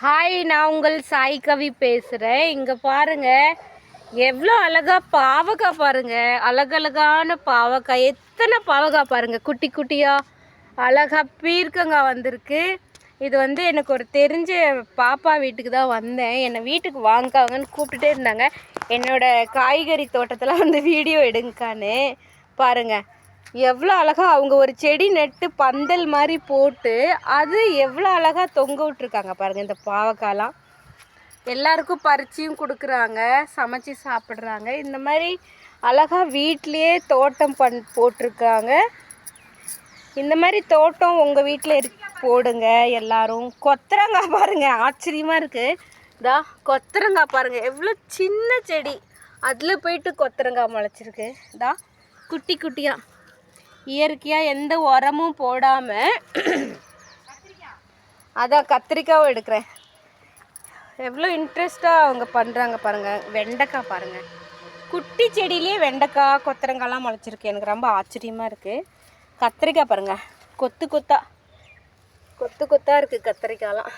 Hi, நான் உங்கள் சாய் கவி பேசுகிறேன். இங்கே பாருங்கள், எவ்வளோ அழகாக பாவக்காய் பாருங்கள். அழகழகான பாவக்காய், எத்தனை பாவக்காய் பாருங்கள், குட்டி குட்டியாக அழகாக பீர்க்கங்காய் வந்திருக்கு. இது எனக்கு ஒரு தெரிஞ்ச பாப்பா வீட்டுக்கு தான் வந்தேன். என்னை வீட்டுக்கு வாங்காங்கன்னு கூப்பிட்டுட்டே இருந்தாங்க. என்னோடய காய்கறி தோட்டத்தில் வீடியோ எடுங்கக்கான்னு பாருங்கள். எவ்வளோ அழகாக அவங்க ஒரு செடி நட்டு பந்தல் மாதிரி போட்டு அது எவ்வளோ அழகாக தொங்க விட்ருக்காங்க பாருங்கள். இந்த பாவக்காய்லாம் எல்லாருக்கும் பறிச்சியும் கொடுக்குறாங்க, சமைச்சி சாப்பிட்றாங்க. இந்த மாதிரி அழகாக வீட்லேயே தோட்டம் போட்டிருக்காங்க. இந்த மாதிரி தோட்டம் உங்கள் வீட்டில் போடுங்க எல்லாரும். கொத்தரங்காய் பாருங்கள், ஆச்சரியமாக இருக்குது. இதா கொத்தரங்காய் பாருங்கள், எவ்வளோ சின்ன செடி, அதில் போயிட்டு கொத்தரங்காய் முளைச்சிருக்கு. இதா குட்டி குட்டியாக இயற்கையாக எந்த உரமும் போடாமல் அதான் கத்திரிக்காவும் எடுக்கிறேன். எவ்வளோ இன்ட்ரெஸ்ட்டாக அவங்க பண்ணுறாங்க பாருங்கள். வெண்டைக்காய் பாருங்கள், குட்டி செடியிலே வெண்டைக்காய் கொத்தரங்காய்லாம் முளைச்சிருக்கு. எனக்கு ரொம்ப ஆச்சரியமாக இருக்குது. கத்திரிக்காய் பாருங்கள், கொத்து கொத்தாக இருக்குது கத்திரிக்காய்லாம்.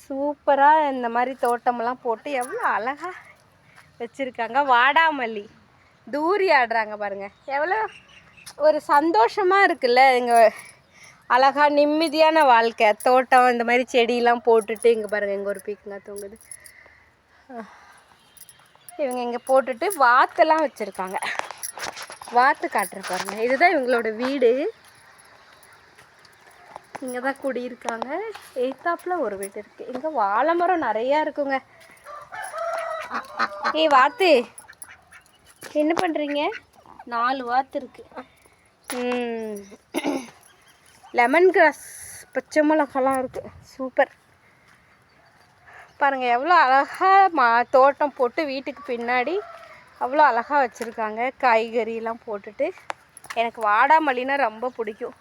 சூப்பராக இந்த மாதிரி தோட்டமெல்லாம் போட்டு எவ்வளோ அழகாக வச்சுருக்காங்க. வாடாமல்லி தூரி ஆடுறாங்க பாருங்கள், எவ்வளோ ஒரு சந்தோஷமாக இருக்குல்ல. இங்கே அழகாக நிம்மதியான வாழ்க்கை. தோட்டம் இந்த மாதிரி செடியெலாம் போட்டுட்டு இங்கே பாருங்கள், இங்கே ஒரு பீக்கங்காய் தொங்குது. இவங்க இங்கே போட்டுட்டு வாத்தெல்லாம் வச்சுருக்காங்க. வாத்து காட்டுற பாருங்கள். இதுதான் இவங்களோட வீடு. இங்கே தான் குடியிருக்காங்க. எய்த்தாப்பில் ஒரு வீடு இருக்குது. இங்கே வாழை மரம் நிறையா இருக்குங்க. ஏய் வாத்து, என்ன பண்ணுறீங்க? 4 வாத்து இருக்குது. லெமன் கிராஸ், பச்சை மிளகாலாம் இருக்குது. சூப்பர் பாருங்கள், எவ்வளோ அழகாக தோட்டம் போட்டு வீட்டுக்கு பின்னாடி அவ்வளோ அழகாக வச்சுருக்காங்க. காய்கறிலாம் போட்டுட்டு. எனக்கு வாடாமல்லினா ரொம்ப பிடிக்கும்.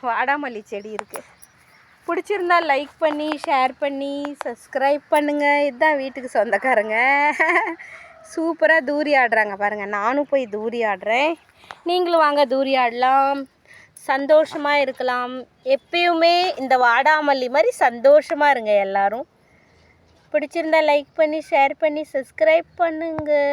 வாடாமல்லி செடி இருக்குது. பிடிச்சிருந்தா லைக் பண்ணி ஷேர் பண்ணி சப்ஸ்கிரைப் பண்ணுங்கள். இதுதான் வீட்டுக்கு சொந்தக்காரங்க. சூப்பராக தூரி ஆடுறாங்க பாருங்கள். நானும் போய் தூரி ஆடுறேன். நீங்களும் வாங்க, தூரி ஆடலாம், சந்தோஷமாக இருக்கலாம். எப்பயுமே இந்த வாடாமல்லி மாதிரி சந்தோஷமாக இருங்க எல்லோரும். பிடிச்சிருந்தா லைக் பண்ணி ஷேர் பண்ணி சப்ஸ்கிரைப் பண்ணுங்கள்.